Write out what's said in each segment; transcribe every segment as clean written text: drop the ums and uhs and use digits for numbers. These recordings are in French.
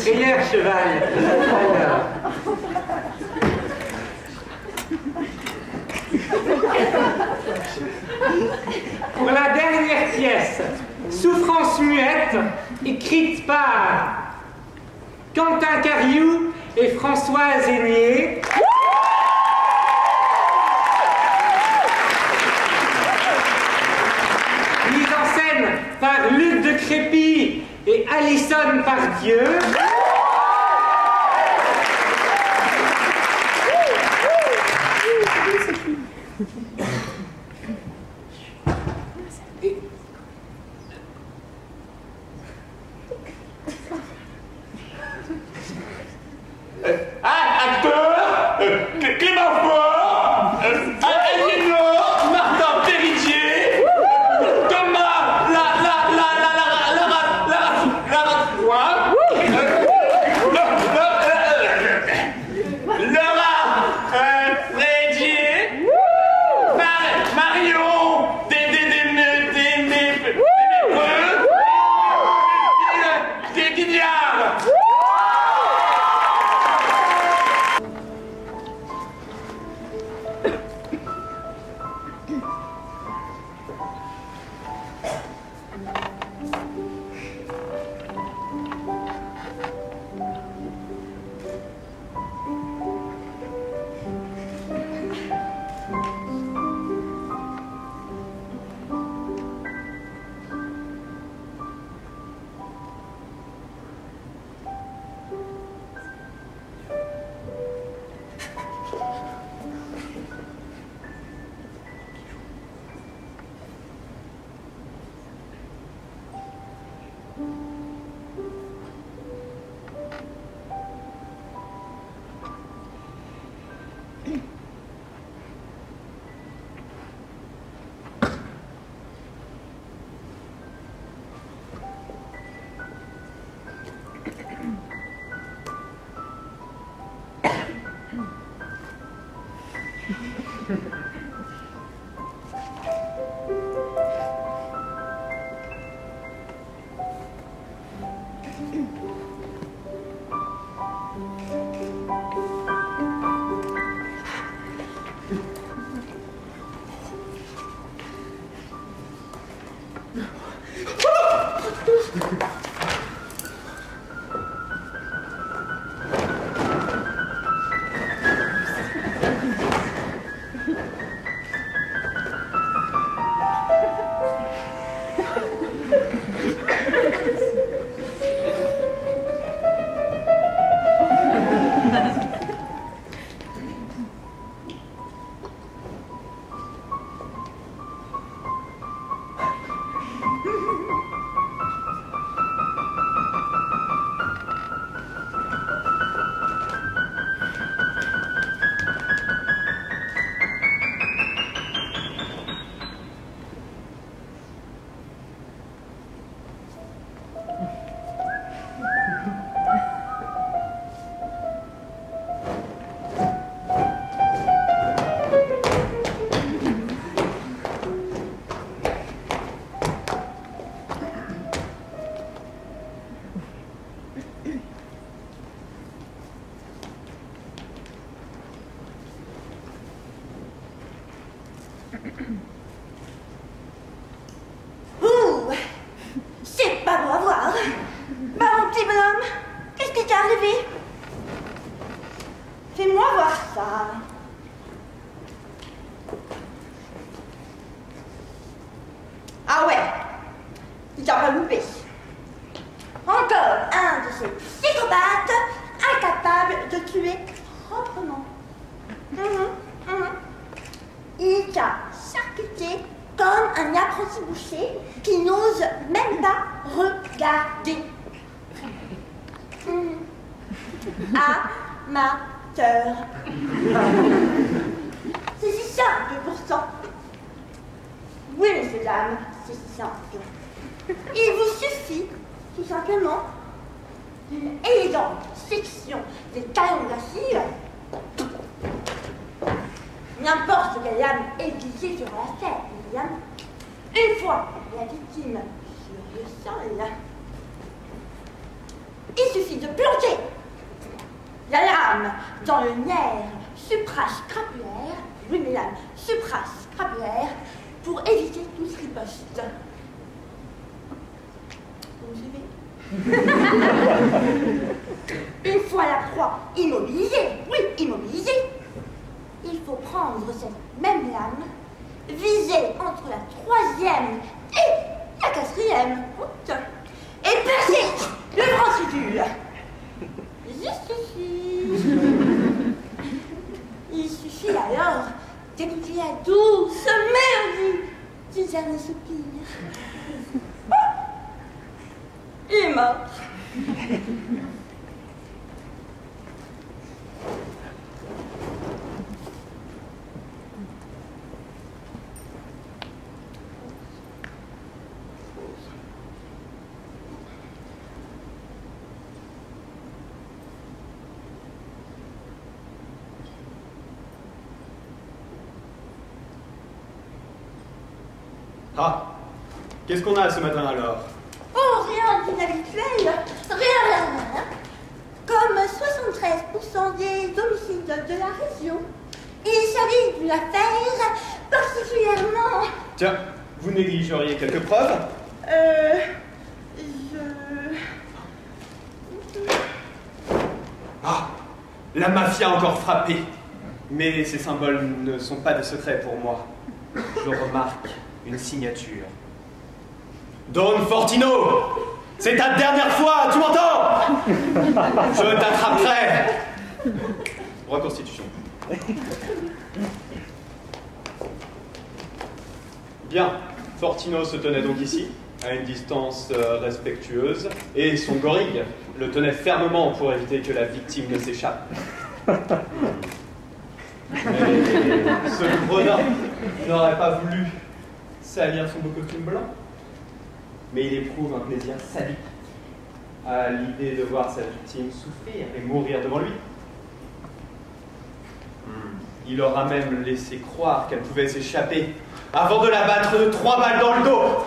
Prière, cheval. Alors. Pour la dernière pièce, Souffrance muette, écrite par Quentin Cariou et Françoise Aignier. Mise en scène par Luc de Crépy et Alison Pardieu. Clément Faure, Aliénor, Martin Péridier, Thomas Laura Frédier, Marion des Guignards. Ouh, c'est pas beau à voir. Bah mon petit bonhomme, qu'est-ce qui t'est arrivé? Fais-moi voir ça. Ah ouais, il t'a pas loupé. Encore un de ces psychopathes incapables de tuer proprement. Il t'a charcuté comme un apprenti boucher qui n'ose même pas regarder. Amateur. C'est si simple pourtant. Oui, messieurs, dames, c'est si simple. Il vous suffit, tout simplement, d'une élégante section des talons d'Achille N'importe quelle âme aiguisée sur la tête, William. Une fois la victime sur le sol, il suffit de planter la lame dans le nerf suprascapulaire, oui mais lame suprascapulaire, pour éviter toute riposte. Vous me suivez? Une fois la proie immobilisée, oui, immobilisée, il faut prendre cette même lame, viser entre la 3e et la 4e route, et percer le ventricule. Juste ici. Il suffit alors d'écouter la douce mélodie du dernier soupir. Il est mort. Ah, qu'est-ce qu'on a ce matin alors? Oh, rien d'inhabituel. Rien. Comme 73% des homicides de la région, il s'agit d'une affaire particulièrement... Tiens, vous négligeriez quelques preuves? Ah, la mafia a encore frappé. Mais ces symboles ne sont pas des secrets pour moi. Je remarque une signature. Don Fortino, c'est ta dernière fois, tu m'entends? Je t'attraperai. Reconstitution. Bien, Fortino se tenait donc ici, à une distance respectueuse, et son gorille le tenait fermement pour éviter que la victime ne s'échappe. Mais ce gredin n'aurait pas voulu salir son beau costume blanc, mais il éprouve un plaisir sadique à l'idée de voir sa victime souffrir et mourir devant lui. Il aura même laissé croire qu'elle pouvait s'échapper avant de la battre de 3 balles dans le dos,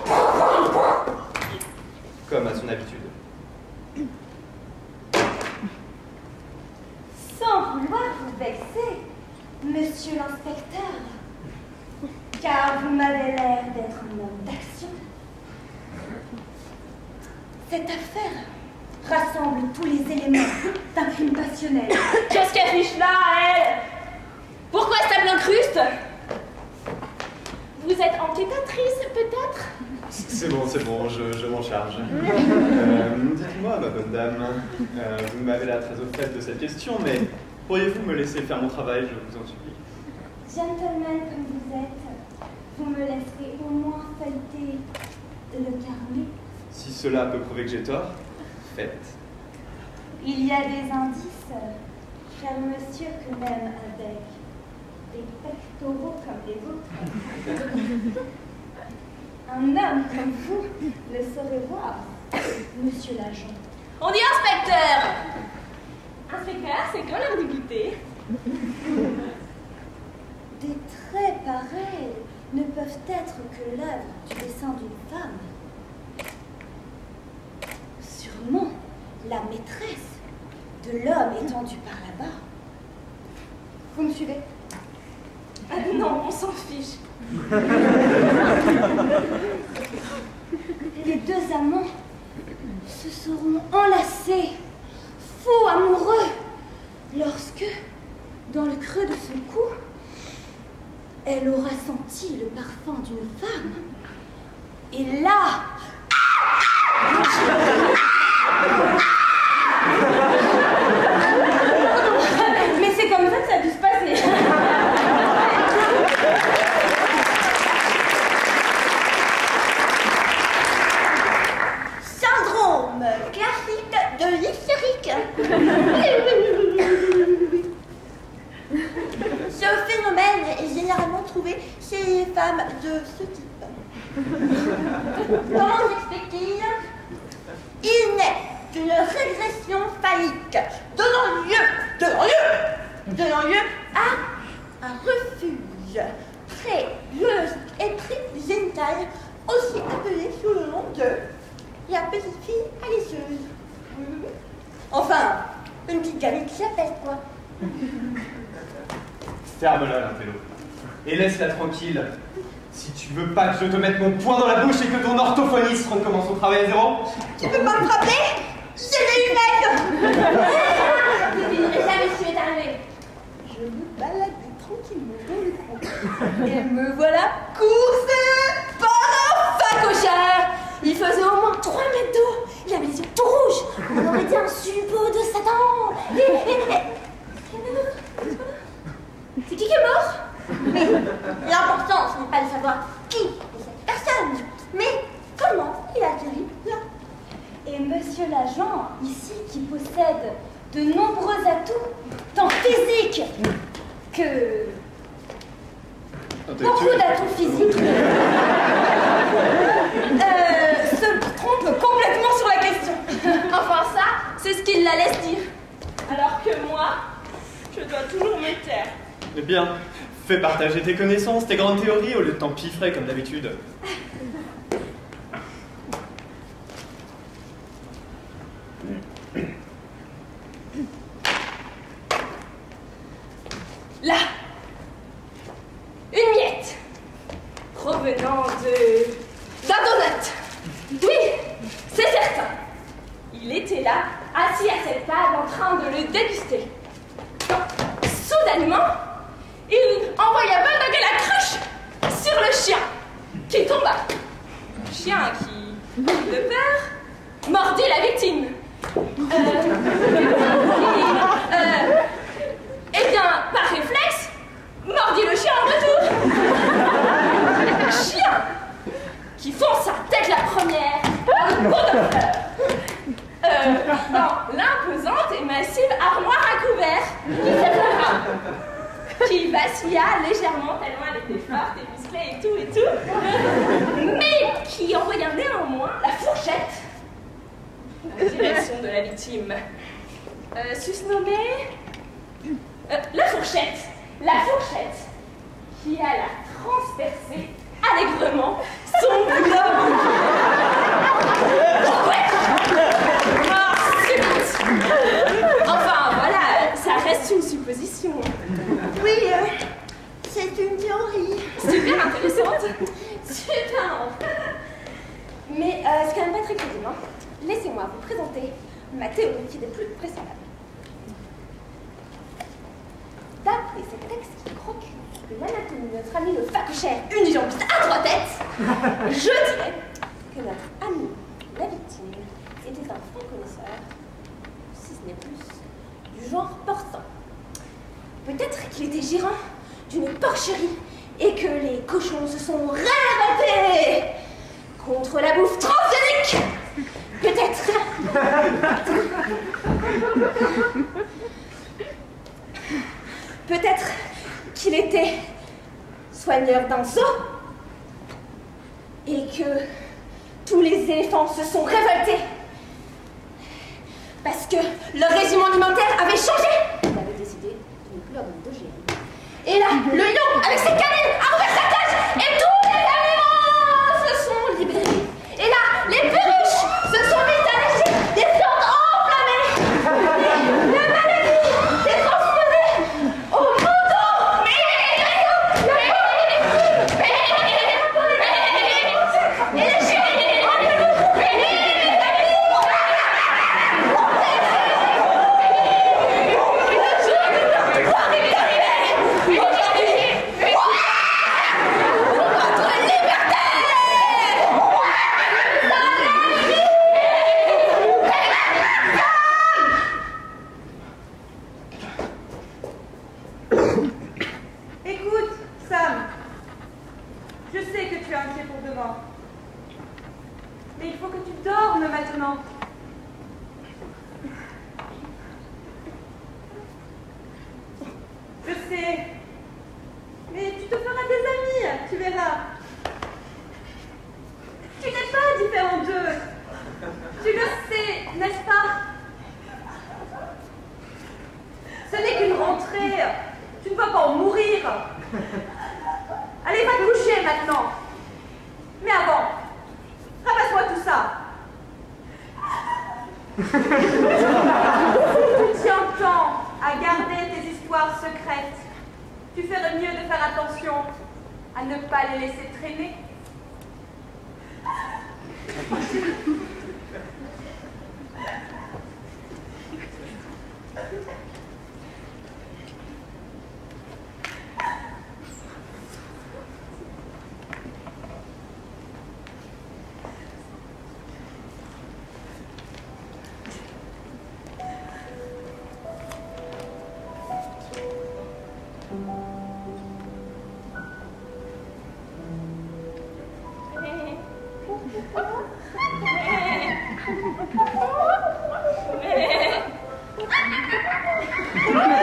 comme à son habitude. Sans vouloir vous vexer, monsieur l'inspecteur, car vous m'avez l'air d'être un homme d'action. Cette affaire rassemble tous les éléments d'un crime passionnel. Qu'est-ce qu'elle fiche là, elle? Pourquoi ça m'incruste? Vous êtes enquêtatrice, peut-être? C'est bon, je m'en charge. Dites-moi, ma bonne dame, vous m'avez l'air très au fait de cette question, mais pourriez-vous me laisser faire mon travail, je vous en supplie? Gentleman comme vous êtes, vous me laisserez au moins feuilleter le carnet. Si cela peut prouver que j'ai tort, faites. Il y a des indices, cher monsieur, que même avec des pectoraux comme les autres, un homme comme vous le saurait voir, monsieur l'agent. On dit inspecteur! Inspecteur, c'est quand l'heure du goûter? Des traits pareils ne peuvent être que l'œuvre du dessin d'une femme. Sûrement la maîtresse de l'homme étendu par là-bas. Vous me suivez? Ah non, on s'en fiche. Les deux amants se seront enlacés, fous amoureux, lorsque, dans le creux de son cou, elle aura senti le parfum d'une femme. Et là... Mais c'est comme ça que ça a dû se passer. Syndrome classique de l'hystérique. Ce phénomène est généralement trouvé chez les femmes de ce type. Comment s'explique-t-il? Il naît d'une régression phallique, donnant lieu à un refus tige, très joueuse et trigénitale, aussi appelée sous le nom de la petite fille alécieuse. Enfin, une petite gamine qui s'appelle quoi? Ferme-la, l'intello. Et laisse-la tranquille. Si tu veux pas que je te mette mon poing dans la bouche et que ton orthophoniste recommence son travail à zéro. Tu peux pas me frapper? J'ai des lunettes. Je devinerai jamais ce qui m'est arrivé. Je me baladais tranquillement dans le coin. Et me voilà coursée par un facochère. Il faisait au moins 3 mètres d'eau. Il avait les yeux tout rouges. On aurait dit un suppôt de Satan. C'est qui est mort? Mais l'important, ce n'est pas de savoir qui est cette personne, mais comment il a atterri là. Et monsieur l'agent, ici, qui possède de nombreux atouts, tant physiques que... beaucoup d'atouts physiques, se trompe complètement sur la question. Enfin ça, c'est ce qu'il la laisse dire. Alors que moi, je dois toujours me taire. Eh bien, fais partager tes connaissances, tes grandes théories, au lieu de t'empiffrer comme d'habitude. Là, une miette provenant d'un donut. Oui, c'est certain. Il était là, assis à cette table, en train de le déguster. Quand, soudainement, il envoya Bundog la cruche sur le chien, qui tomba. Le chien qui, de peur, mordit la victime. Eh bien, par réflexe, mordit le chien en retour. Le chien qui fonce sa tête la première dans le pot de fleurs. Dans l'imposante et massive armoire à couvert qui s'effleura, qui vacilla légèrement tellement elle était forte et musclée et tout, mais qui envoya néanmoins la fourchette en direction de la victime. Susnommée la fourchette qui alla transpercer allègrement son globe. Mort subite. Enfin voilà, ça reste une supposition. Oui, c'est une théorie. Super intéressante. Super. Mais c'est quand même pas très crédible, hein. Laissez-moi vous présenter ma théorie qui est des plus vraisemblable. D'après cet texte croque de l'anatomie de notre ami le facochère unijambiste à 3 têtes, je dirais que notre ami, la victime, était un fin connaisseur, si ce n'est plus, du genre porcin. Peut-être qu'il était gérant d'une porcherie et que les cochons se sont révoltés contre la bouffe transgénique. Peut-être. Peut-être qu'il était soigneur d'un zoo et que tous les éléphants se sont révoltés parce que leur régime alimentaire avait changé. Il avait décidé de ne plus leur donner d'OGM. Et là, le lion, avec ses canines, a ouvert sa cage et tous les animaux se sont libérés. Et là, les perruches se sont mises à lâcher des plantes enflammées. La maladie s'est transposée aux moutons. Et les chiens. Écoute, Sam, je sais que tu es inquiet pour demain, mais il faut que tu dormes maintenant. Je sais, mais tu te feras des amis, tu verras. Tu n'es pas différent d'eux. Tu le sais, n'est-ce pas? Ce n'est qu'une rentrée. Tu ne vas pas en mourir. Allez, va te coucher maintenant. Mais avant, ramasse-moi tout ça. Tu tiens tant à garder tes histoires secrètes. Tu ferais mieux de faire attention à ne pas les laisser traîner. Mais